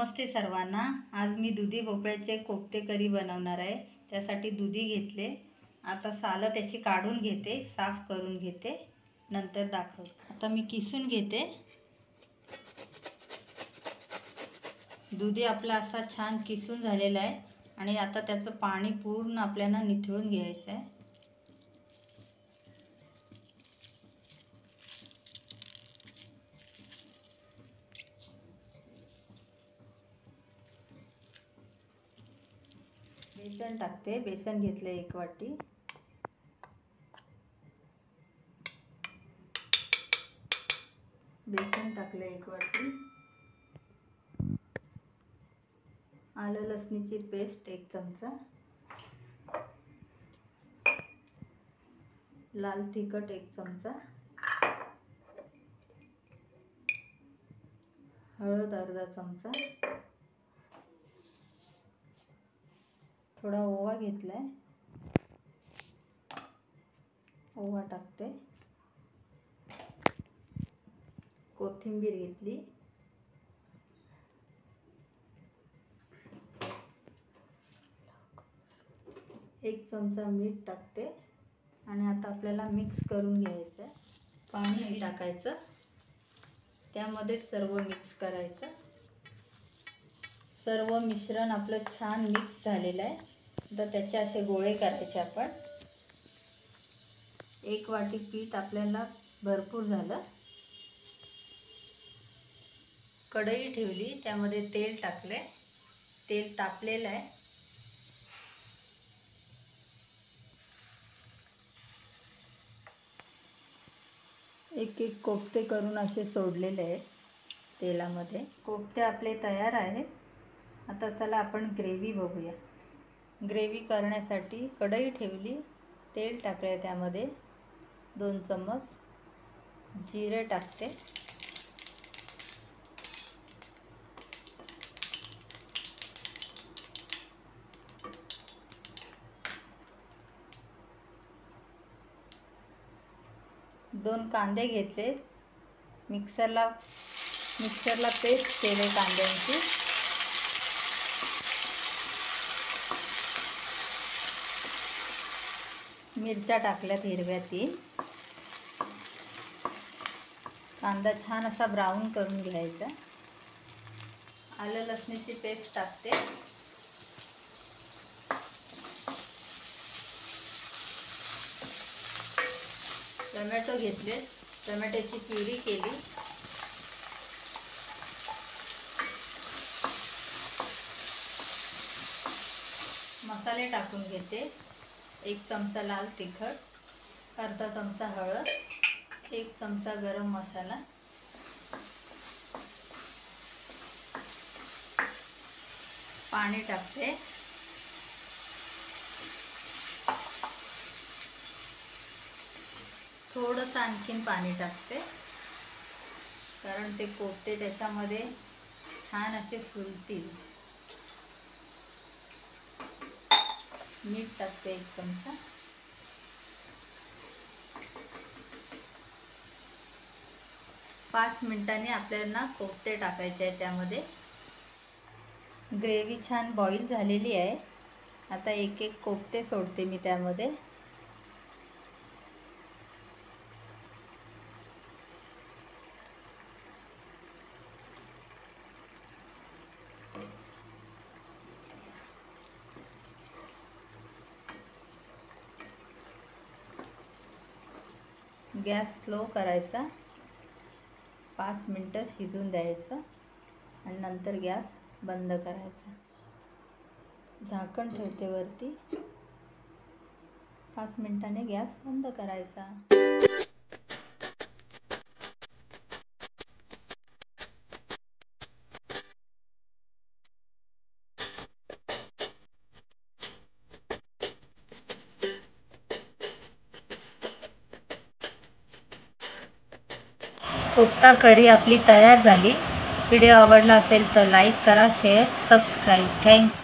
नमस्ते सर्वांना। आज मी दुधी भोपळ्याचे कोफ्ते करी बनवणार आहे। त्यासाठी दुधी घेतले, आता सालं त्याची काढून घेते, साफ करून घेते, नंतर दाखवते। आता मी किसून घेते। दुधी आपला असा छान किसून झालेला आहे आणि आता त्याचं पाणी पूर्ण आपल्याला निथळून घ्यायचं आहे। बेसन टाकते, बेसन घेतले 1 वाटी। बेसन टाकले 1 वाटी। आलं लसणीची पेस्ट 1 चमचा। लाल तिखट 1 चमचा। हळद अर्धा चमचा। थोडा ओवा घेतलाय, ओवा टाकते। कोथिंबीर घेतली, एक चमचा मीठ टाकते आणि आता आपल्याला मिक्स करून घ्यायचं। पाणी टाकायचं, त्यामध्ये सर्व मिक्स करायचं। सर्व मिश्रण आपलं छान मिक्स झालेलं आहे। आता त्याचे असे गोळे करायचे आपण। 1 वाटी पीठ आपल्याला भरपूर झालं। कढई ठेवली, त्यामध्ये तेल टाकले, तेल तापलेलं आहे। एक एक कोफ्ते करून असे सोडलेले आहेत तेलामध्ये। कोफ्ते आपले तयार आहेत। आता चला आपण ग्रेव्ही बघूया। ग्रेव्ही करण्यासाठी कढई ठेवली, तेल टाकले, त्यामध्ये 2 चम्मच जिरे टाकते। दोन कांदे घेतले, मिक्सरला पेस्ट केले कांद्यांची। मिरच्या टाकल्यात हिरव्या 3। कांदा छान असा ब्राऊन करून घ्यायचा। आलं लसणीची पेस्ट टाकते। टोमॅटो घेतले, टोमॅटोची प्युरी केली। मसाले टाकून घेते। 1 चमचा लाल तिखट, अर्धा चमचा हळद, 1 चमचा गरम मसाला, पाणी टाकते। थोडंसं आणखीन पाणी टाकते, कारण ते कोफ्ते त्याच्यामध्ये छान असे फुलतील। मीठ टाकते 1 चमचा। पाच मिनिटांनी आपल्याला कोफ्ते टाकायचे आहे त्यामध्ये। ग्रेव्ही छान बॉईल झालेली आहे। आता एक एक कोफ्ते सोडते मी त्यामध्ये। गॅस स्लो करायचा, 5 मिनिटं शिजून द्यायचं आणि नंतर गॅस बंद करायचा। झाकण ठेवते वरती, 5 मिनिटांनी गॅस बंद करायचा। कोफ्ता करी आपली तयार झाली। व्हिडिओ आवडला असेल तर लाईक करा, शेअर, सबस्क्राईब। थँक्यू।